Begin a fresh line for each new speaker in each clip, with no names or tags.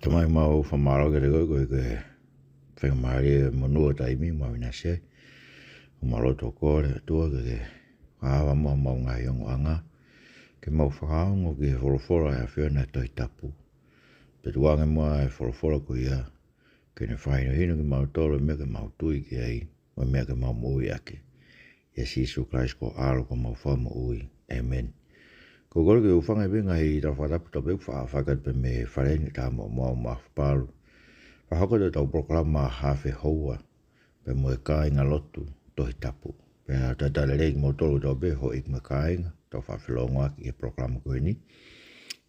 Tamai mau whamaro ke rego ke whakamari monua taimi mau inase. Umaro toko re tua ke whahawa mau ngai ongo anga. Ke mau whakaongo ke wholofora e whiona toi tapu. Petuange mua e wholofora ko ia. Ke ne whaino hino ke mau tolo mea ke mau tui ke ai. Wa mea ke mau mui ake. Yes, Isu Christ ko alo ko mau whamu ui. Amen. Ko kore ke ufanga benga i tau whatapu tau beku whaafakat pe me wharengi tā mo mafupalu. Whahoko te tau proklama hawhi houa pe mo e kāinga lotu tohi tapu. Pe a tatale rei mo tolu tau be ho ik me kāinga tau whawhilongo aki e proklama koe ni.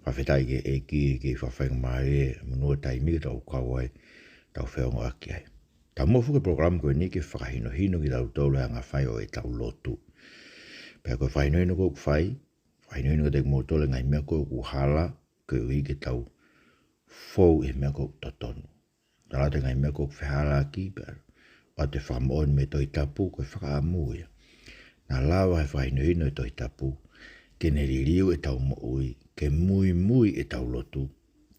Whawhetai ke e ki whawhenga maare munua taimi ke tau kawai tau whiongo aki ai. Ta mofu ke proklama koe ni ke whakahino hino ki tau tolu hanga whai o e tau lotu. Pe koe whaino hino kou whai. Whaino hino te motole ngai mea koe uhala ke ui ke tau fau e mea koe totonu. Tala te ngai mea koe whehala ki pēr. O te whamoon me toi tapu koe whakaamuia. Nā lawa he whaino hino e toi tapu. Ke ne ririu e tau mo ui. Ke mui e tau lotu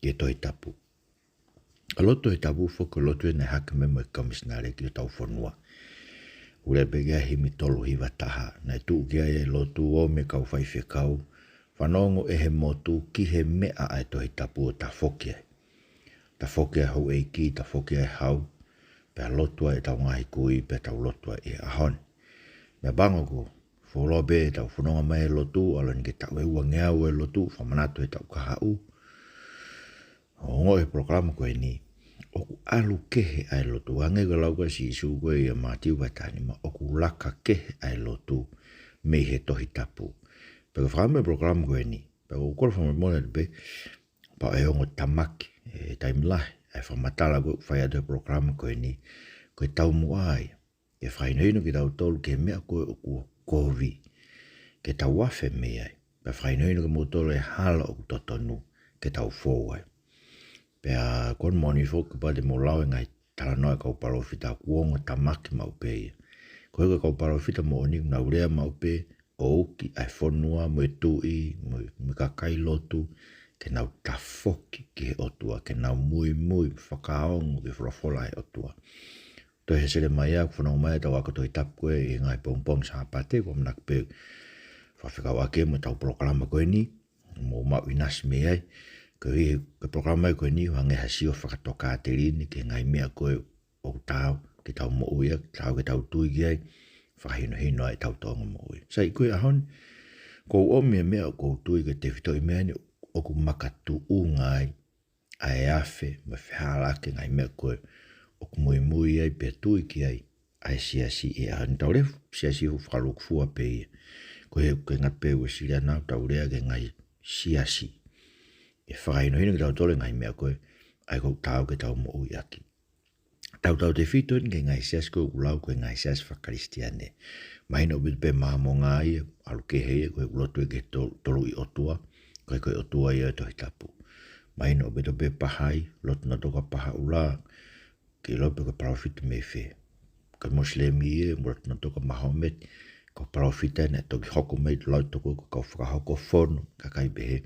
ke toi tapu. A lotu e tapu whoko lotu e ne haka me mo e kamisnare ki o tau whanua. Ule pegea himi tolu hiwa taha. Nai tuu kia e lotu o me kau whaiwhi kau. Whanongo e he motu ki he mea ai tohi tapu o ta whokia. Ta whokia hau e ki, ta whokia e hau. Pea lotua e tau ngahi kui, pea tau lotua e ahon. Mea bango ko, wholobe e tau whanonga mai e lotu, alo ni ke tau e ua ngeau e lotu, whamanatu e tau kahau. Ongo e proklama koe ni. Oku alu kehe ai lotu. Ange ka lauka si isu koe ia mātiu watani ma oku laka kehe ai lotu me he tohi tapu. Peka whakame proklama koe ni. Peka ukora whame mona te pe pa e ongo tamaki e taimilahi. Ai whamatala koe whai atu e proklama koe ni. Koe tau muai. E whainoino ki tau tolu ke mea koe oku kovi. Ke tau wafe mea. Peka whainoino ke motolo e hala oku totonu ke tau fōwai. Pea kon moni fok pa de mo lawe ngai tala noa kau parofita kuongo tamaki mau pe. Koe ka kau parofita mo oni na urea mau pe o uki ai fonua mo e tui mo kakai lotu ke nau tafoki ki he otua ke nau mui whakaongo ke whrafola he otua. Toi he sere mai aku whanau mai tau ako toi tap koe i ngai pongpong sa pate ko mnak pe whawhikau ake mo tau proklama koe ni mo mau inas me ai. Ke programa koe ni wange hasio whakatoka te rini ke ngai mea koe o tau ke tau mo uia, tau ke tau tui ki ai, whakahino hino ai tau tonga mo ui. Sai koe ahon, kou o mea kou tui ke te whito i mea ni o ku makatu u ngai ai afe me whihala ke ngai mea koe o ku mui ai pe tui ki ai ai siasi e ahon. Tau le siasi hu whakaluk fua pe ia. Koe ke ngat pe ua siria nau tau rea ke ngai siasi. E whakaino hino ki tau tole ngai mea koe, ai kou tau ke tau mo ui aki. Tau te whito ke ngai sias koe ulau koe ngai sias whakaristiane. Mahina ubit pe mamo ngai, alu ke hei koe ulotu e ke tolu i otua, koe otua ia tohi tapu. Mahina ubit pe pahai, lotu na toka paha ula, ke lope koe parafita me whi. Koe moslemi ia, lotu na toka Mahomet, koe parafita ne toki hoko mei lau toko koe kau whakahoko fono, kakai behe.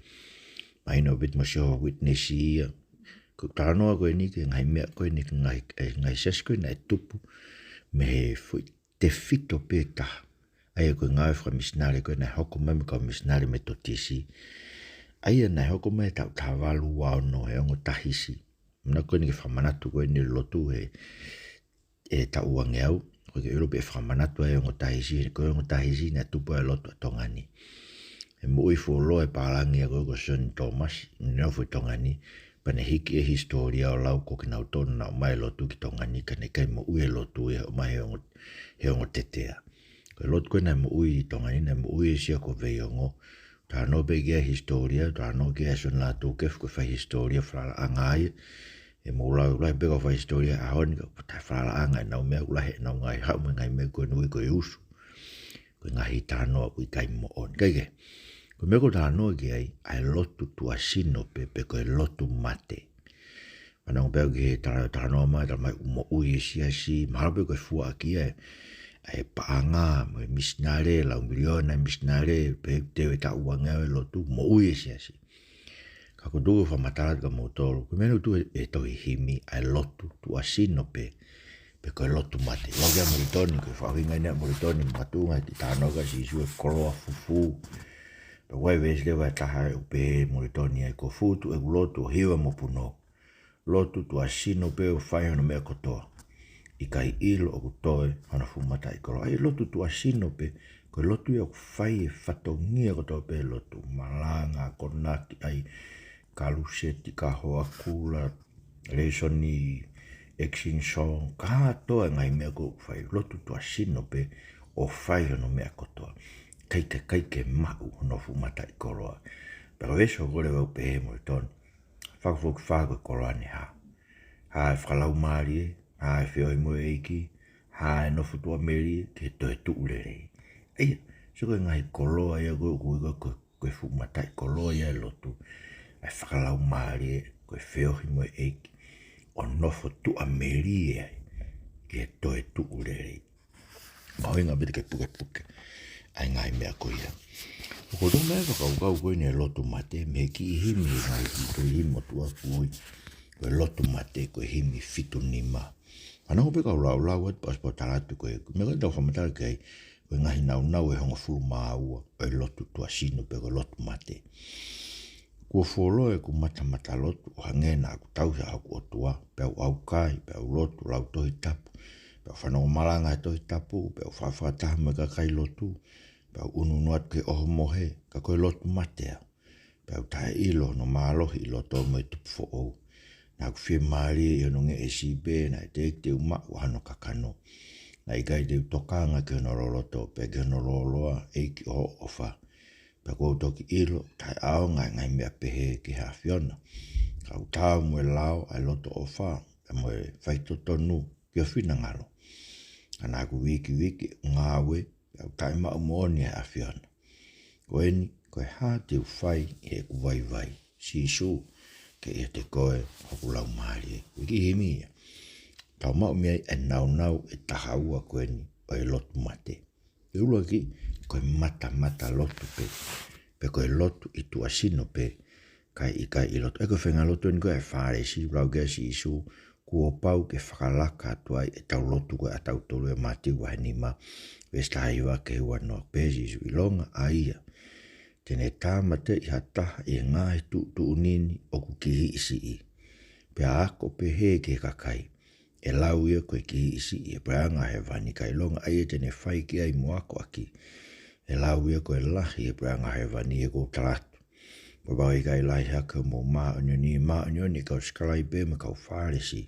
Mahina o bit mo siho witnessi ia. Ko taranoa koe ni ke ngai mea koe ni ke ngai ses koe na e tupu. Me he fui te fito pe taha. Aia koe ngai whaka misinari koe na hoko mai me kau misinari me to tisi. Aia na hoko mai tau tawalu wao no he ongo tahisi. Mna koe ni ke whamanatu koe ni lotu e tau wange au. Koe ke Europe e whamanatu e ongo tahisi. Koe ongo tahisi na tupu e lotu a tongani. E mo ifo lo e palangi a gogo Son Thomas, nio fui tongani, pane hiki e historia o lau ko ki nau tonu na o mai lotu ki tongani, ka ne kai mo ue lotu e o mai he ongo tetea. Koe lotu koe na mo ui tongani, na mo ui e sia ko vei ongo, ta no be kia historia, ta no kia son la tu kef ko fai historia frala angai, e mo lau ulai beko fai historia a honi ka ta frala angai na o mea ulai na o ngai hau me ngai me koe nui koe usu, koe ngahi ta no a kui kai mo on, kaike. Ko meko tā noa ki ai lotu tua sino pe koe lotu mate. Whanau pēo ki he tā noa mai, tā mai umo ui e siasi, maharape koe fua aki ai paanga, mo e misnare, lau miliona e misnare, pe tewe tā uangau e lotu, mo ui e siasi. Ka Ako duo whamatarat ka motoro. Ko menu tu e tohi himi ai lotu tu asino pe koe lotu mate. Logia moritoni koe whawinga ina moritoni matunga ki tānoga si isu e koroa fufu. Pe wai wes lewa e taha e upe moritoni ai ko futu e lotu o hiwa mo puno. Lotu tu asino pe o whai hono mea kotoa. I kai ilo o kutoe hana fumata i koroa. Ai lotu tu asino pe koe lotu e o whai e whatongia kotoa pe lotu. Malanga, konaki, ai kaluseti, ka hoa kula, reisoni, Exing song, ka toa ngai mea ko whai lotu tua sino pe o whai hono mea kotoa. Kaike mau hono fumata i koroa. Pero eso gore wau pe he mo i tonu. Whakafok whako i koroa ni ha. Ha e whakalau maari e, ha e whioi mo eiki, ha e nofu tua meri ke toe tuule rei. Eia, so koe ngai koroa ia koe fumata i koroa ia lotu. E whakalau maari e, koe whioi mo eiki. O nofo tu a meri ai, ke toe tu urei. Mahoinga bide ke puke. Ai ngai mea koia. O koto mea whakaukau koe ne lotu mate, me ki himi ngai ki koe himo tua pui. Koe lotu mate, koe himi fitu nima. Anango pe kau lau at pas po talatu koe. Me koe tau whamatara kei, koe Ngaahi Naunau e hongo fulu maa ua, koe lotu tua sino pe koe lotu mate. Kua wholo e ku mata lotu o hangena aku tau sa aku o tua, peo au kai, peo lotu lau tohi tapu, peo whanongo malanga e tohi tapu, peo whawhataha me ka kai lotu, peo ununuat ke oho mohe, ka koe lotu matea, peo tae ilo no maalohi ilo tō me tupu fo ou. Nā ku whie maari e hononge e sibe na e teik te uma o hano kakano. Na i gai te utokanga ke hono roloto, pe ke hono roloa eiki o ofa. Pe kou toki ilo, tai ao ngai mea pehe ki hea whiona. Kau tāu mwe lao ai loto o wha, e mwe whaito tonu ki o whina ngaro. Ana ku wiki, ngāwe, kau tai mau mooni hea whiona. Koeni, koe hā te uwhai i e ku vai, si su, ke ia te koe hoku lau maari e. Wiki himi ia. Tau mau miai e nau e tahaua koeni o e lotu mate. E ulua ki, koe mata lotu pe. Pe koe lotu i tua sino pe. Kai i lotu. E koe whenga lotu ni koe e whare si rau gea si isu. Kua pau ke whakalaka atuai e tau lotu koe a tau tolu e mati wa henima. Vesta haiwa ke hua noa pēsi isu ilonga a ia. Tene tāmate i hataha i ngāhi tu unini o ku kihi isi i. Pe a ako pe he ke kakai. E lau ia koe kihi isi i e preanga he vani kai longa aia tene whai ki ai moako aki. E lau ia koe lahi e preanga he vani e kou talatu. Koe bau i kai lahi haka mo maa onioni kau skalai pe me kau whāresi.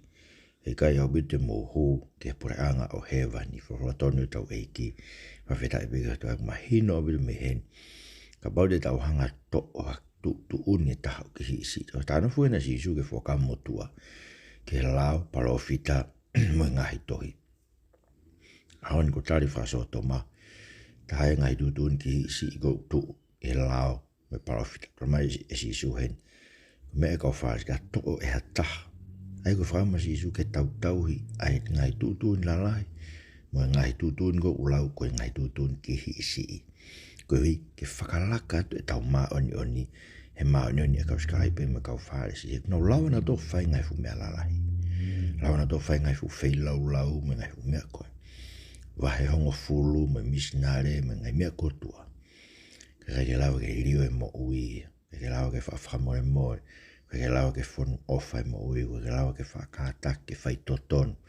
E kai au bite mo hū ke preanga o he vani. Whawhatonu tau eiki. Whawheta i pika tu ak mahino o bide me hen. Ka bau de tau hanga to o tu uni e taha o kihi isi. O tāna fuena si isu ke whakamotua. Ke lau palofita mo ngahi tohi. Aoni ko tari whasoto ma. Taha e ngahi tutun ki isi i go tu e lau me palofita. Kramai e si isu hen. Me e kau whaas ka to e hataha. Ai ko whaama si isu ke tauhi ai ngahi tutun lalai. Mo ngahi tutun go ulau ko ngahi tutun ki isi i. Ko hui ke whakalaka tu e tau maa oni. He maa oni e kau Skype me kau whaaresi. E no lawa na tō whai ngai fu mea lalahi. Lawa na tō whai ngai fu whai lau me ngai fu mea koe. Wahe hongo fulu me misinare me ngai mea kotua. Ke lawa ke rio e mo ui. Ke lawa ke whafamore more. Ke lawa ke whonu ofa e mo ui. Ke lawa ke whakata ke whai totonu.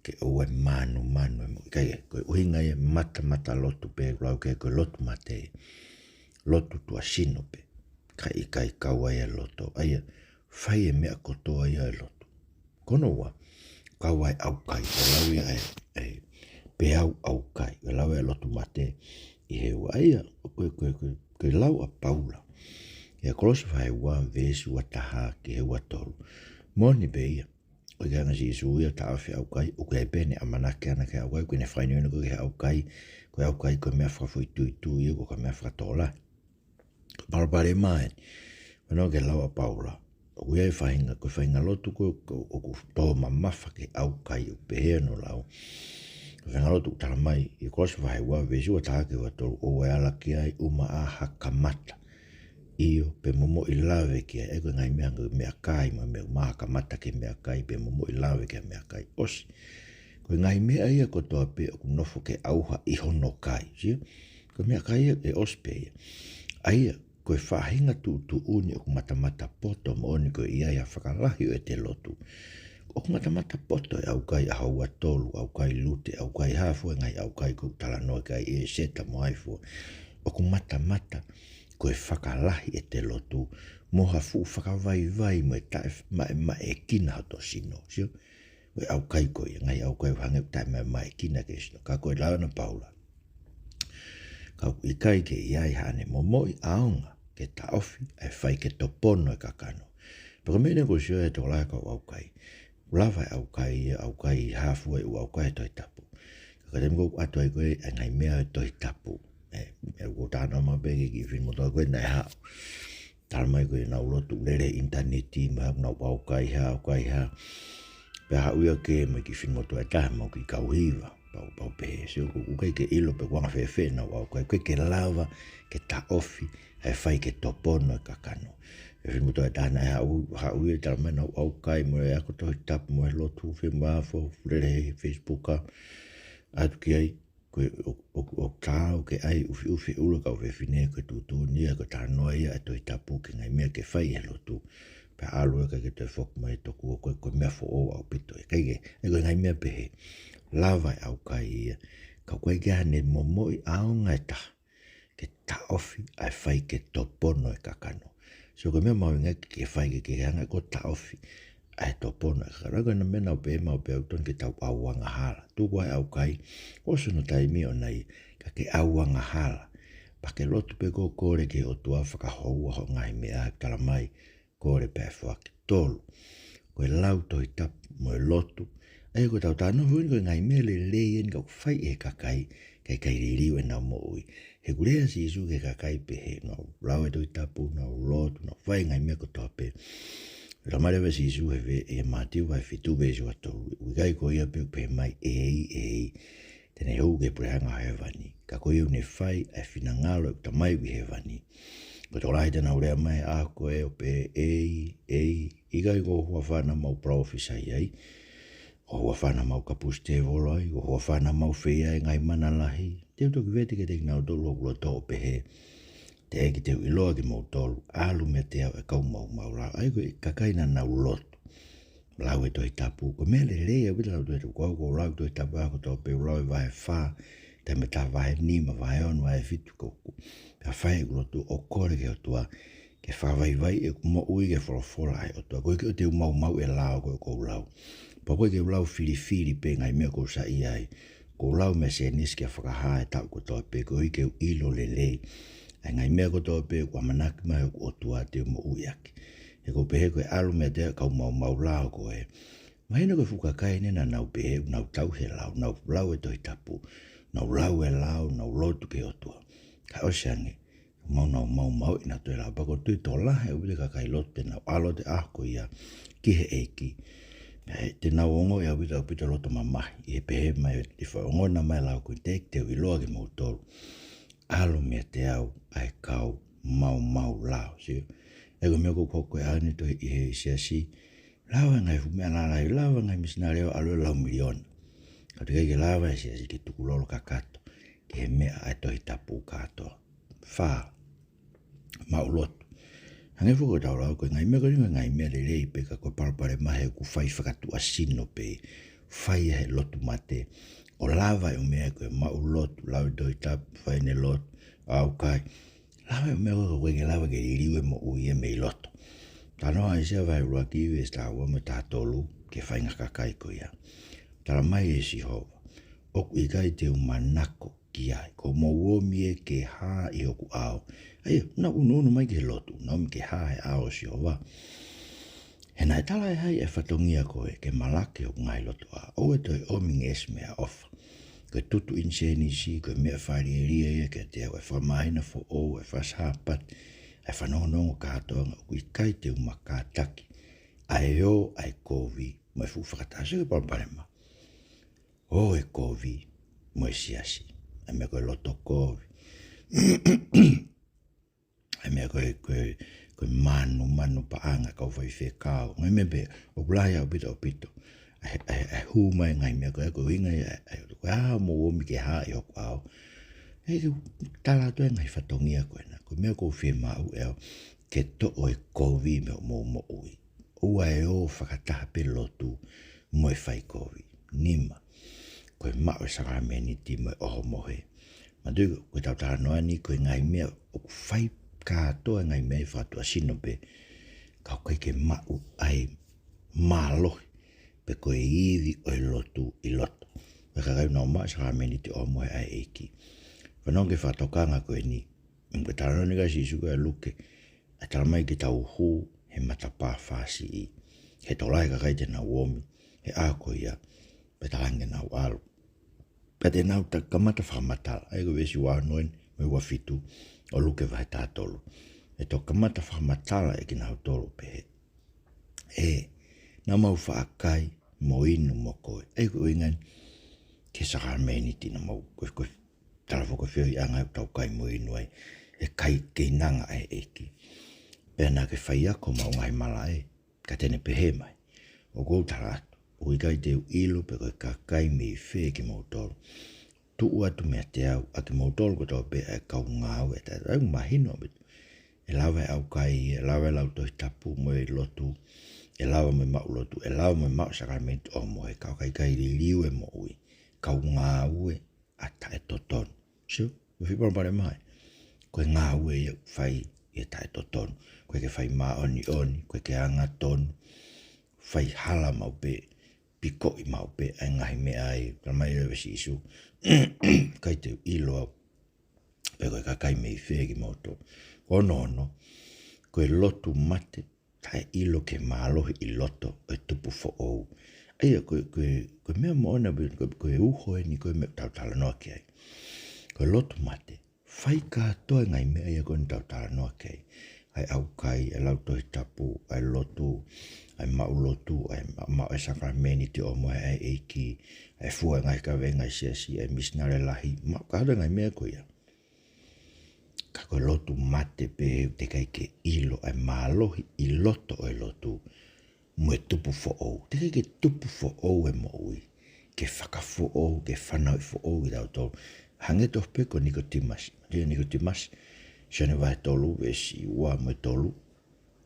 Ke oe manu e mo. Ke uhinga e mata lotu pe. Lau ke koe lotu mate. Lotu tua sino pe. Kai kaua ia loto. Aia, whai e mea kotoa ia loto. Kono wa, kaua e au kai. E lau ia e pe au kai. E lau ia loto mate. I he ua aia, koe lau a paula. Ia kolosi whai ua vesi ua taha ki he ua tolu. Moni be ia. O kia ngasi isu ia ta awhi au kai. O kia pene amanake ana ke au kai. Koe ne whainioina koe he au kai. Koe au kai koe mea whafui tu ia. Koe mea whatola. Parapare mai. Whanau ke lawa paula. O kuia e whahinga. Koe whahinga lotu koe o ku tō mamafa ke au kai o pehea no lau. Koe whahinga lotu tala mai. I kosi whai ua vesi ua taha ke watoru. O e ala ki ai uma a hakamata. io pe momo I lave kia e koe ngai mea kai ma mea maka mata ke mea kai pe momo I lave kia mea kai osi. Koe ngai mea ia ko toa pe o nofo ke auha I hono kai, sio? Koe mea kai ia e osi pe ia. Aia, koe whahinga tu uni o mata poto mo oni koe ia ia whakalahi o e te lotu. O mata poto e au kai a haua tolu, au kai lute, au kai hafu e ngai au kai kou tala noa kai e seta mo aifua. O mata koe whakalahi e te lotu, moha fu whakawai mo e tae ma e kina hato sino, sio? Koe au kai koe, ngai au kai whange tae ma e kina ke sino, ka koe launa paula. Kau I kai ke iai hane momoi aonga ke ta ofi e whai ke topono e kakano. Pero mene ko sio e to lai kau au kai. Lava au kai hafu e au kai toi tapu. Kakadem ko atu ai koe e ngai mea e toi tapu. E ko tāna ma begi ki whin motoa koe nei hao. Tāna mai koe nau lotu lere interneti ma nau au kai ha. Pe ha uia ke mai ki whin motoa e taha mau ki kau hiva. Pau pe sio ko kai ke ilo pe wanga fe na au kai ke lava ke ta ofi e fai ke topono e kakano e fi muto ta na ha u e ta mena au kai mo e ako to tap mo lotu fe ma fo re Facebook a tu ai o ka o ke ai u fi ulo ka fe fine ko tu ni ko ta no ia to tapu ke ngai me ke fai e lotu pe alu ke te fok mai to ko me fo o pito e kai e ngai me pe lava au kai ia, ka koe kia ne momoi aonga e taha, ke ta ofi ai whai ke topono e kakano. So ko mea mawinga ke whai ke hanga ko ta ofi ai topono e kakano. Rako na mena o pe ema o pe auton ke tau auanga hala. Tuku ai au kai, oso no taimi o nei, ka ke auanga hala. Pa ke lotu pe ko kore ke o tua whakahoua ho ngai mea tala mai, kore pe whaki tolu. Koe lau toi tap mo e lotu, ai ko tau tano hui ko ngai mele leien ka fai e kakai kai ririu e na mo ui. He kurea si isu ke kakai pe he no lau e toi tapu no lotu no fai ngai me ko tope. La mare ve si isu he ve e matiu vai fitu ve isu ato. Uikai ko ia pe mai tene hou ke prehanga hevani. Ka ko iu ne fai e fina ngalo e tamai vi hevani. Ko to lai tena urea mai a ko e o pe ikai ko hua whana mau profisa iai. O hua whana mau kapus te voloi, o hua whana mau whea e ngai mana lahi. Teo toki vete ke teki nau tolu o kula tō pehe. Te eki teo iloa ki mau tolu, alu me te au e kau mau rau. Ai koe kakaina nau lotu. Lau e toi tapu, ko mele lea wita lau toi tapu, ko lau toi tapu ako tō pe lau e vahe wha, te me tā vahe nima, vahe on, vahe fitu koku. Pea whae kulotu o kore ke o tua, ke whawaiwai e mo ui ke wholofola ai o tua. Koe ke o teo mau e lau koe kou lau. Pa koe ke lau fili pe ngai mea ko sa iai. Ko lau me se niski a whakaha e tau ko toa pe ko ike ilo le. Ai ngai mea ko toa pe ko amanaki mai o tua te mo uiaki. E ko pehe koe alu mea te kau mau lao ko e. Mahina koe fukakai nena nau pehe, nau tau he lau, nau lau e toi tapu. Nau lau e lau, nau lotu ke o tua. Ka oseange, mau ina toi lau. Pako tui tō lahe o wile kakai lote nau alo te ahko ia kihe eiki. Te nau ongo ia wita o pita loto mamahi. I pehe mai i whaongo na mai lau kui teik teo i loa ki mau tolu. Alo mea te au ai kau mau lau. Ego mea ko koko e ane toi i he siasi. Lawa ngai fumea lalai, lawa ngai misinareo alo lau miliona. Katu kei ke lawa e siasi ki tukulolo kakato. Ki he mea ai toi tapu katoa. Wha, mau loto. Hange fuko tau lau koe ngai mea koringa ngai mea le rei pe ka koe parapare mahe ku whai whakatu asino pe whai he lotu mate o lava e o mea koe mau lotu lau doi tap whai ne lotu au kai lava e o mea koe nge lava ke ririwe mo ui e mei lotu tano a isia vai rua kiwi e sta ua me tātolu ke whai ngakakai ko ia tala mai e si hova oku i kai te umanako ki ai ko mo uomi e ke haa i oku au ai, na unu mai ke lotu, na mi ke hae ao si ova. He nai tala e hai e whatongia koe ke malake o ngai lotu a. O e toi oming esme a ofa. Koe tutu inseni si, koe mea whari e ria e ke te au e whamaina fo o, e whashapat, e whanonongo kātoanga, o kui kai te umakātaki. Ai o, ai kovi, mo e fuwhakatase ke palparema. O e kovi, mo e siasi, e me koe loto kovi. ai mea koe manu paanga kau whai whekao. Ngai mea pe, o kulai au pito o pito. Ai hu mai ngai mea koe inga koe mo omi ke haa i oku au. Hei tala toi ngai whatongia koe na. Koe mea kou whi mau eo ke to o e kovi mea mo ui. Ua e o whakataha pe lotu mo e whai kovi. Nima. Koe mau e sakameniti mo e oho mohe. Madugo, koe tau taha noa ni koe ngai mea o whai katoa ngai mea i whatua sino pe kau kai ke mau ai mālohi pe koe iwi o e lotu i loto. Koe kakai nao maa sakameniti oho mohe ai eiki. Whanonge whatokanga koe ni. Koe tala noa ni kai sisu koe luke. A tala mai ki tau hu he matapā whasi i. He tolai kakai te nau omi. He a koe ia. Pe talange nau alu. Pe te nau ta kamata whamatala. Ai koe wesi wā noen me ua fitu o luke vai tātolu. E to kamata whamatala e ki nau tolu pe he. E, nā mau whaakai mo inu mo koe. Ai koe ingan ke sakameniti na mau koe tala whoko whio i anga tau kai mo inu ai. E kai kei nanga ai eki. Pea nā ke whai ako mau ngai mala e. Ka tene pehe mai. O kou tala atu. O i kai teu ilo pe koe ka kai me i whee ki mau tolu. Tu atu mea te au. A ki mau tolu ko tau pe e kau ngāu e tai. Ai mahino bitu. E lawa e au kai, e lawa e lau toi tapu mo e lotu. E lawa me mau lotu. E lawa me mau sakamentu o mo e kau kai li liu e mo ui. Kau ngāu e a tae totonu. Sio? Ko whiparo pare mai. Koe ngāu e whai e tae totonu. Koe ke whai maa oni, koe ke anga tonu. Whai hala mau pe, piko i mau pe, ai ngahi mea ai, ramai rewe si isu. Kai teu ilo au. Pe koe kakai mei whee ki mau tonu. Ono, koe lotu mate, tae ilo ke mālohi i loto, e tupu fo ou. Aia, koe mea moona, koe uho e ni koe mea tau tala noa ki ai. Koe lotu mate, whai kātoa ngai mea ia koe ni tau tala noa ki ai. Ai au kai, ai lau tohi tapu, ai lotu, ai mau lotu, ai mau e sakameniti o moe ai eiki, ai fua ngai ka venga siasi, ai misnare lahi, mau kātoa ngai mea koe ia. Ka koe lotu mate pe te kai ke ilo, ai mālohi i loto o e lotu, mo e tupu fo ou. Te kai ke tupu fo ou e mo ui, ke whaka fo ou, ke whanau i fo ou i tau tolu. Hange toh peko nikotimasi, nikotimasi, siane vai tolu, vesi ua mo e tolu.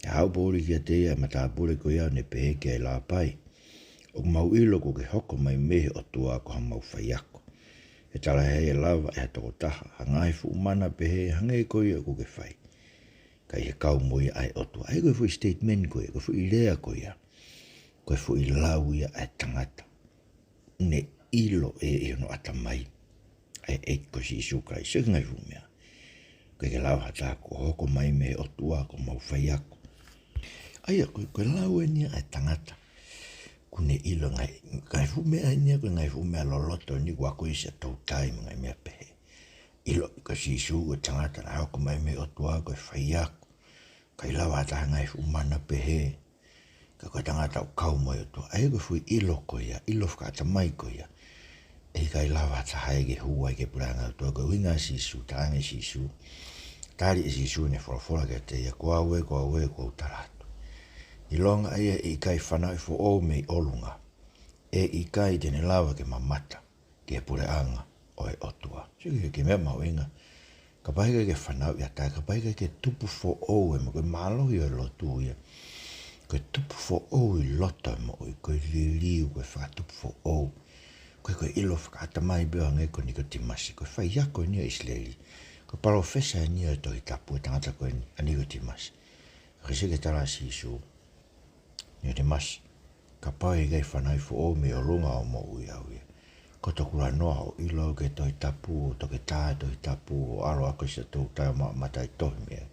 E hau pōri kia te ia, mata pōri ko ia ne pehe kia i la pai. O mau ilo ko ke hoko mai mehe o tua ko ha mau whai ako. E tala hei e lava e hatoko taha, hangai fu umana pehe, hange ko ia ko ke whai. Kai he kau mo ia ai o tua. Ai koe fu i statement ko ia, koe fu i rea ko ia. Koe fu i lau ia ai tangata. Ne ilo e ono ata mai. Ai e ko si isukai, se ngai fu mea. Koe ke lau hata ko hoko mai me o tua ko mau whai ako. Aia, koe lau e nia ai tangata. Kune ilo ngai fu mea nia, koe ngai fu mea loloto ni wako isi a tau tai ngai mea pehe. Ilo ko si isu o tangata na hoko mai me o tua koe whai ako. Kai lau hata ngai fu mana pehe. Ka koe tangata o kau mai o tua. Aia koe fu ilo ko ia, ilo whakata mai ko ia. E kai lau hata hae ke hua ke puranga o tua koe winga si isu, taange si isu. Tari e si isu ne whorafora ke te ia kua ue, kua utaratu. I longa ia i kai whanau i fo o mei olunga. E i kai tene lawa ke mamata, ke pureanga o e otua. Siki ke mea mau inga. Ka paika ke whanau ia tai, ka paika ke tupu fo o e mo koe mālohi o e lotu ia. Koe tupu fo o i loto e mo koe liliu koe whakatupu fo o. Koe ilo whakata mai beo ngai ko niko timasi. Koe whai ako nia isleli. Koe palo fesa e nia e tohi tapu e tangata koe niko timasi. Koe sike tala si isu. Nio timasi. Ka pau e gai whanai fo o me o lunga o mo ui au ia. Ko tokura noa o ilo ke tohi tapu, o toke tae tohi tapu, o aro ako isa tau tae matai tohi mea.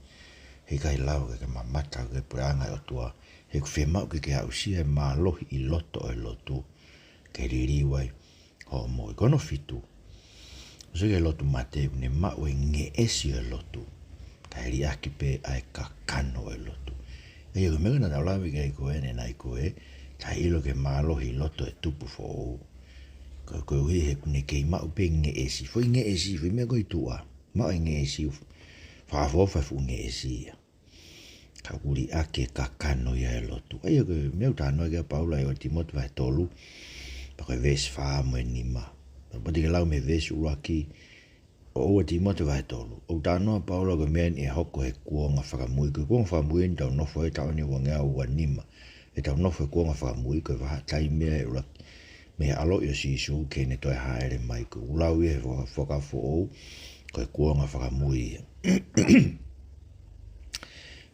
Hei kai lau ke mamata ke pureanga o tua. Hei ku whemau ke hau sia e maa lohi i loto o e lotu. Ke ririwai. Ho mo i kono fitu. O se ke lotu mate ne mau e nge esi o lotu. Ka heri aki pe ai ka kano o lotu. E iu mega na tau lawi kei koe ne nai koe. Ka ilo ke mālohi loto e tupu fo ou. Koe ui he kune kei mau pe nge esi. Foi nge esi, foi mea koe tua. Mau e nge esi whaafofa funge sia. Ka uri ake ka kano ia e lotu. Ai ko meu tano ke Paula e o Timot vai tolu. Pa ko ves fa mo ni ma. Pa di lau me ves uraki o Timot vai tolu. O tano Paula ko men e hoko e kuonga whakamui. Ko kuonga whakamui ni tau nofo e tau ni wangea ua nima. E tau nofo e kuonga whakamui ko waha tai mea e uraki. Me alo yo si su ke ne toi haere mai ko ulau e whakafo o ko e kuonga whakamui.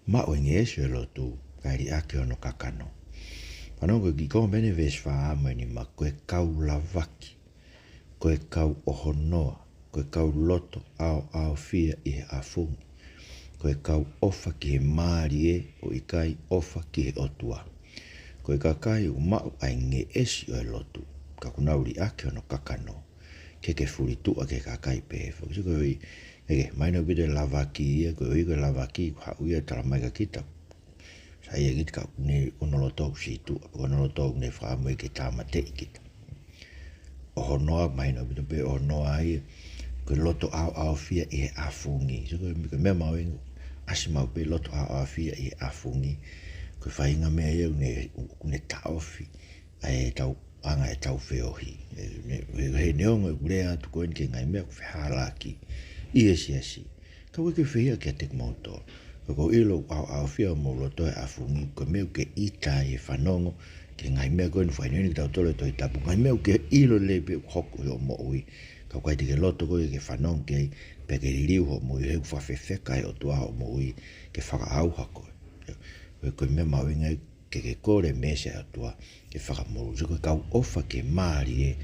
Ma o ngesho e lotu, kairi ake ono kakano. Panongo ki kongo bene ves wha ama ni ma koe kau lavaki, koe kau ohonoa, koe kau loto ao fia i he afungi, koe kau ofa ki he maari e o ikai ofa ki he otua. Koe kakai u mau ai nge esi o e lotu, kakunauri ake ono kakano, ke furitua ke kakai pefo. Kisi koe eke, maino bide lavaki ia, koe oiko lavaki, ha uia taramaika kita. Sa ia kita ka ne konolotou situ, konolotou ne whaamui ke tāmatei kita. Ohonoa, maino bide pe ohonoa ia, koe loto ao fia i he afungi. So koe mea mau ingo, asi mau pe loto ao fia i he afungi. Koe whainga mea ia une taofi, ai tau anga e tau whiohi. He neongo e kurea atu koen ke ngai mea ku whihalaki. Iesi. Ka weke whia kia te mauto. Ko ilo au whia mo loto e afungi. Ko meu ke ita e whanongo. Ke ngai mea koen whainoni ki tau tole toi tapu. Ngai meu ke ilo lepe hoko i o mo ui. Ka kai te ke loto koe ke whanong ke pe ke ririu ho mo i heu whawhewheka e o tua ho mo ui. Ke whakaau hako. Koe mea mawinga ke kore mese a tua. Ke whakamuru. So koe kau ofa ke maari e.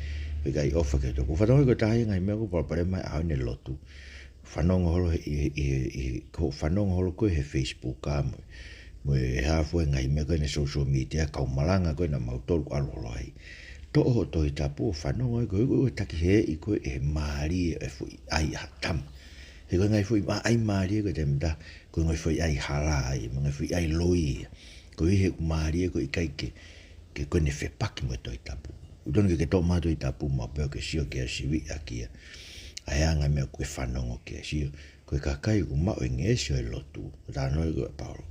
Koe kai ofa ke toko. Whanongo koe tahi ngai mea ko parapare mai au ne lotu. Whanonga holo ko whanonga holo koe he Facebook ka mo. Mo e hafo e ngai mea koe ne social media kau malanga koe na mautoru aloholo ai. To oho toi tapu o whanonga koe taki he i koe e maari e fui ai hatam. He koe ngai fui ai maari e koe te mta koe ngai fui ai hala ai, ngai fui ai loi. Koe he maari e koe i kai ke koe ne whepaki mo toi tapu. Udonu ke to ma toi tapu ma peo ke sio ke a siwi a kia. Ayanga mea koe whanongo kia sio. Koe kakai u mao e ngesio e lotu. Tāno e koe Paulo.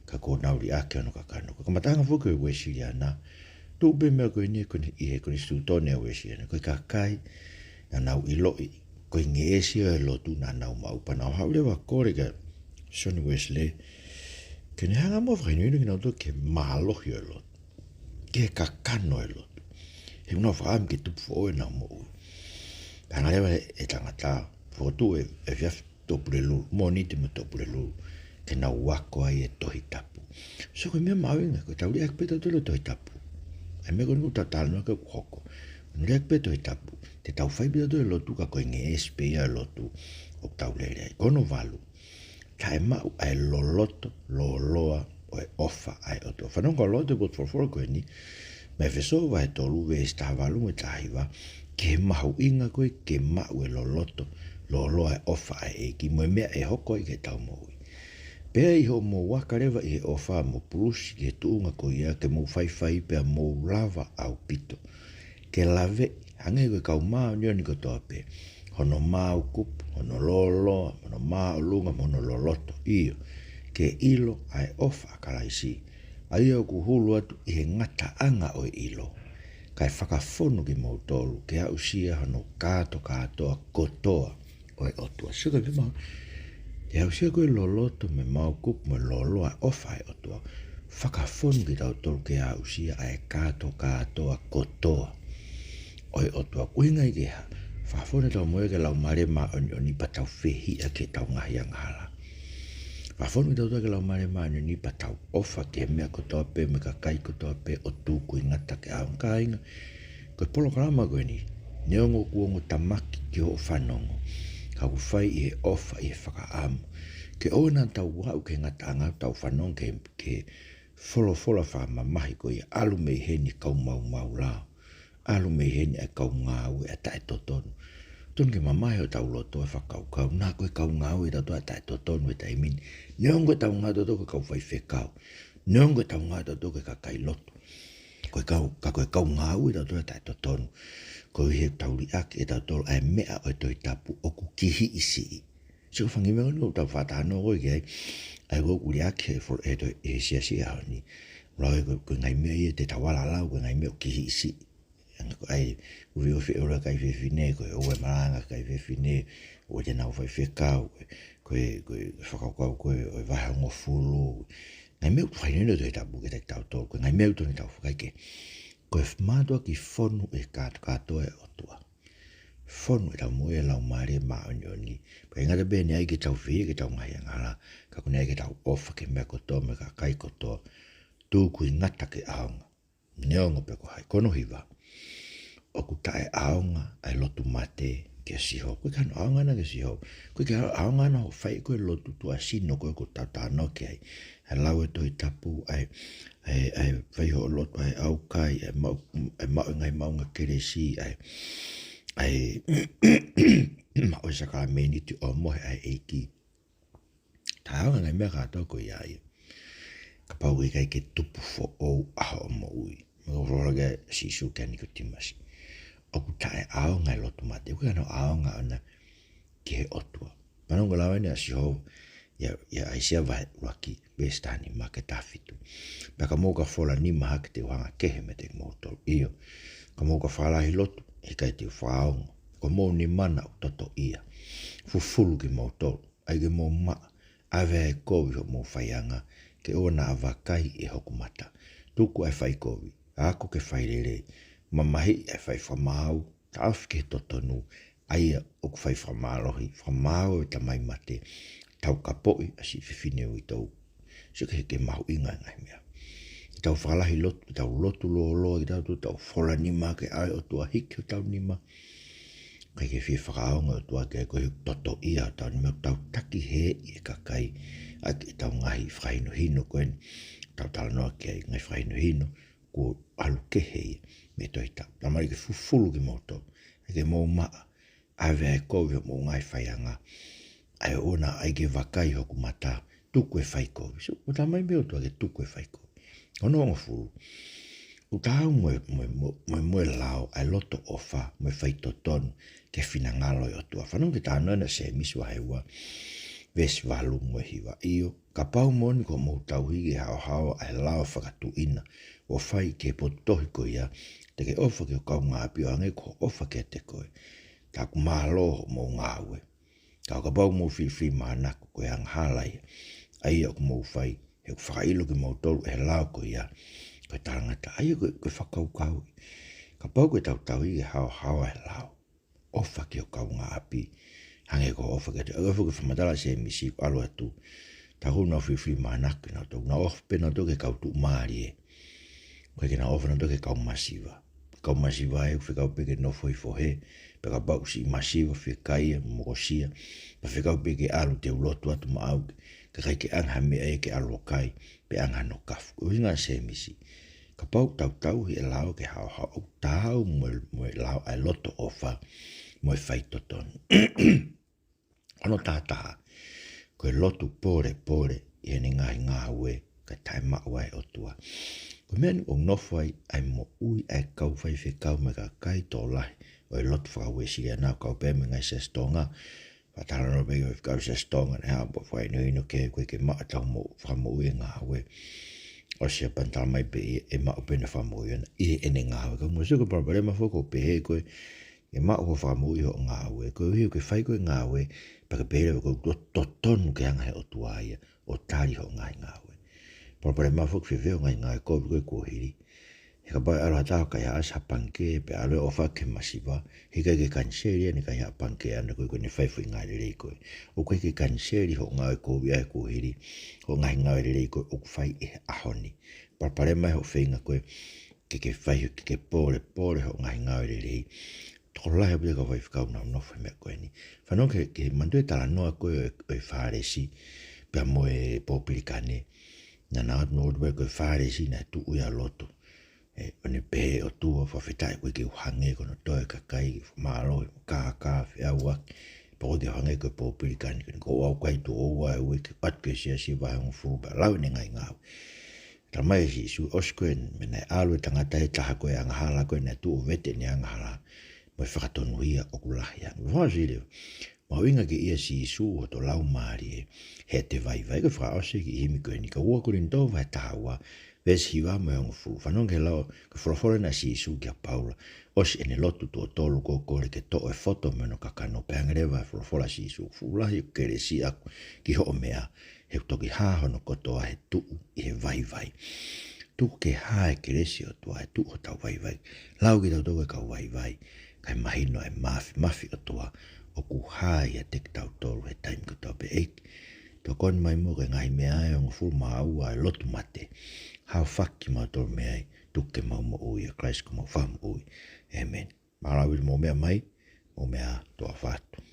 Ka ko nauri ake ono kakano. Ka matanga fuku e wesi ana. Tupe mea koe ni koe i he koe stutone e wesi ana. Koe kakai na nau iloi. Koe ngesio e lotu na nau maupa. Nau haulewa kore ka Sonny Wesley. Ke ne hanga mo whainu ki nau to ke mahalohi e lotu. Ke kakano e lotu. He una whaam ke tupu o e nau mo ui. Hanga lewa e tangata, whotu e fiaf topurelu, mo ni te mo topurelu, ke na wako ai e tohi tapu. So koe mea mawinga, koe tauri ak peta tole tohi tapu. Ai mea koe nuku tatalo ke hoko. Nuri ak peta tohi tapu, te tau whai peta tole lotu ka koe nge espe ia lotu o tau lere ai. Kono valu, ka e mau ai loloto, loloa o e ofa ai oto. Whanonga loto bot forfora koe ni, me feso vai tolu ve stavalu me tahiwa, ke mahu inga koe ke mau e loloto, loloa e ofa e ki mo mea e hoko i ke tau moui. Pea i ho mo wakarewa i he ofa mo purusi ke tuunga ko ia ke mo whaiwhai pea mo lava au pito. Ke lave, hange koe kau maa nio ni ko toa pe. Hono maa ukupu, hono loloa, hono maa ulunga, hono loloto. Iyo, ke ilo ai ofa kalaisi. Ai au kuhulu atu i he ngata anga o ilo. Kai whakawhonu ki mautolu, ke au sia hano katoa kotoa o e otua. Suka pima, te au sia koe loloto me maukupu me loloa ofa e otua. Whakawhonu ki tau tolu ke au sia ai katoa kotoa o e otua. Kuinga i ke ha, whakawhonu tau moe ke lau mare maa oni pa tau whehi a ke tau ngahi a ngala. Whakawhonu ki tau ke lau mare maa oni pa tau ofa ke mea kotoa pe me ka kai kotoa pe o tūku i ngata ke au nkainga. Koe polo karama koe ni, neongo kuongo tamaki ki ho whanongo. Ka kuwhai i he ofa i he whakaamu. Ke oina tau wau ke ngata anga tau whanongo ke wholofola whamamahi koe i alu mei heni kau mau lao. Alu mei heni ai kau ngāu e tae totonu. Tonu ke mamahi o tau loto e whakaukau. Nā koe kau ngāu e tau tae totonu e tae mini. Neongo tau ngā toto ke kau whai whekau. Neongo tau ngā toto ke ka kai loto. Koe kau ngāu e tau tae totonu. Koe he tauri ake e tau tolu ai mea o e toi tapu oku kihi isi. So fangi me no ta fata no go ge ai go kulia ke for edo e sia ni roi go ngai me e te tawala la go ngai me ki si ai uri o fe ora kai fe fine ko o e maranga kai fe fine o te na foi fe ka ko ko o va ngo fulu ngai me fai no te tabu ke te tau to ko ngai me to ni tau kai ke ko mato ki fonu e ka to e o tua fonu e tau mo e lau mare ma oni ko ngata be ni ai ke tau fi ke tau ngai ngala ka ko nei ke tau ofa ke me ko to me ka kai ko to tu ku ngata ke aonga neongo pe ko hai kono hiva o ku tae aonga ai lotu mate ke siho ko kan aonga na ke siho ko ke aonga na fai ko lotu tu asino ko tata no ke ai lau e to tapu ai fai ho lotu ai au kai ai mau ngai mau nga kere si ai ma o saka meni tu o mo ai eki taonga ngai me ka to ko ia ka pau kai ke tupu fo o aho mo ui mo roga si su kani ko timasi o ku tae aonga lotu mate ko no aonga ona ke otua panongo lawa ni asio ya aisia vai waki bestani maketa fitu baka mo ka fola ni mahak te wanga ke me te moto io ka mo ka fala hi lotu e kai te faong ko mo ni mana toto ia fulu ki moto ai ge mo ma ave ko mo faianga ke ona avakai e hokumata tuku ai fai kovi ako ke fai lele mamahi e fai famau taf ke totonu ai o fai famalohi famau e tamai mate tau kapoi asi fifine o tau so ke mau inga ngai mea tau fala hi lotu tau lotu lo i tau fola ni ma ke ai o tua hiki o tau ni ma kai ke fi whakaonga o tua ke koe toto ia tau ni ma tau taki he i kakai a ke tau ngahi whaino hino koen tau tala noa ke ai ngai whaino hino ko alu ke hei me toi tau tamari ke fufulu ki moto ke mō maa ave ai koe mo ngai whaianga ai ona ai ke wakai hoku mata tuku e whai koe so o tamai meo tua ke tuku e whai koe ono ongo fulu o tau moe lao ai loto ofa moe whai totonu ke whina ngalo i o tua whanong ke tānana se miswa hewa ves valu moe hiwa iyo ka pau moni ko mo tau hige hao ai lao whakatu ina o whai ke potohi ko ia te ke ofa ke o kau ngā pio ange ko ofa ke te koe ka ku mahalo mo ngāwe ka pau mo whiwhi mānaku ko ang halai ai o mo whai he whakailo ki mo tolu e lao ko ia ko tarangata ai ko whakau kau ka pau ko tau hige hao ai lao ofa ke o kau ngā api hange ko ofa ke te ofa ke whamatala se misi alo atu ta huna whiwhi mānaku na tau na ofa pena to ke kau tu maari e koe ke na ofa na to ke kau masiva e whikau peke nofo i fohe pe ka bau si masiva whikai mokosia pa whikau peke alu te ulotu atu maau ke kai ke anga me e ke alu kai pe anga no kafu ko hinga se misi ka pau tau hi e lao ke hao tau mo lao ai loto ofa mo e whai toton ono tata ko e lotu pore i hene ngā ue ka tai maua e o tua ko meni o nofo ai mo ui ai kau whai kau me ka kai tō lahi o e lotu whakaue siri anau kau pēme ngai se stonga whatara no pēke o whakau se stonga ne hao po whai no ke koe ke maa tau mo whamo ue ngā ue o sia pantala mai pe e maa pēne whamo ue i ene ngā ue ka mo suka paraparema whako pe he koe e maa ko whamo ue o ngā ue koe hiu ke whai koe ngā ue pa ka pēre koe totonu ke anga he o tua ia o tari ho ngā ue paraparema whako whiwheo ngā koe kuhiri he ka pai alo hatao kai asa panke pe alo ofa ke masiva he kai ke kanseri ni kai panke ana koe ne whaifui ngā rere koe o koe ke kanseri ho ngā koe ai kuhiri ho ngā rere koe o whai e ahoni paraparema ho whainga koe ke whai ke pole ho ngā rere tola he pia ka whai whakau nao nofu mea koe ni whanau ke mandue tala noa koe o whaaresi pia moe popirikane na nā no koe whaaresi na tu uia loto one pe o tua whawhetai koe ke uhange kono toe kakai maalo ka whia wak pa o te hange koe popirikani ko au kai tu o wai ue ke pat ke sia si vai un fu ba lau ne ngai ngau ta mai si su oskoen me nei alu tangata e taha koe anga hala koe na tu o vete ni anga hala mo whakatonu hia o kulahia mo Mauinga ke ia si isu o to lau maari he te vai ke wha ose ki himi koe ni ka ua kurin tō vai tahawa ves hiwa mo yung fu whanong ke lau ke whorofore na si isu ki a Paula osi ene lotu tō tōlu kōkore ke tō e foto meno ka kano peangarewa whorofora si isu fulahi o kere si aku ki ho o mea he toki hahono kotoa he tuu i he vai tu ke hae keresi o tua e tu o tau vai lau ki tau tau e kau vai kai mahino e mafi o tua o ku hae a tek tau tolu he taim ko tau pe eik to kon mai mo ke ngai mea e o fu maua e lotu mate hau whaki mau tolu mea e tu ke mau mo ui a Christ ko mau whamu ui amen marau mo mea mai mo mea toa whatu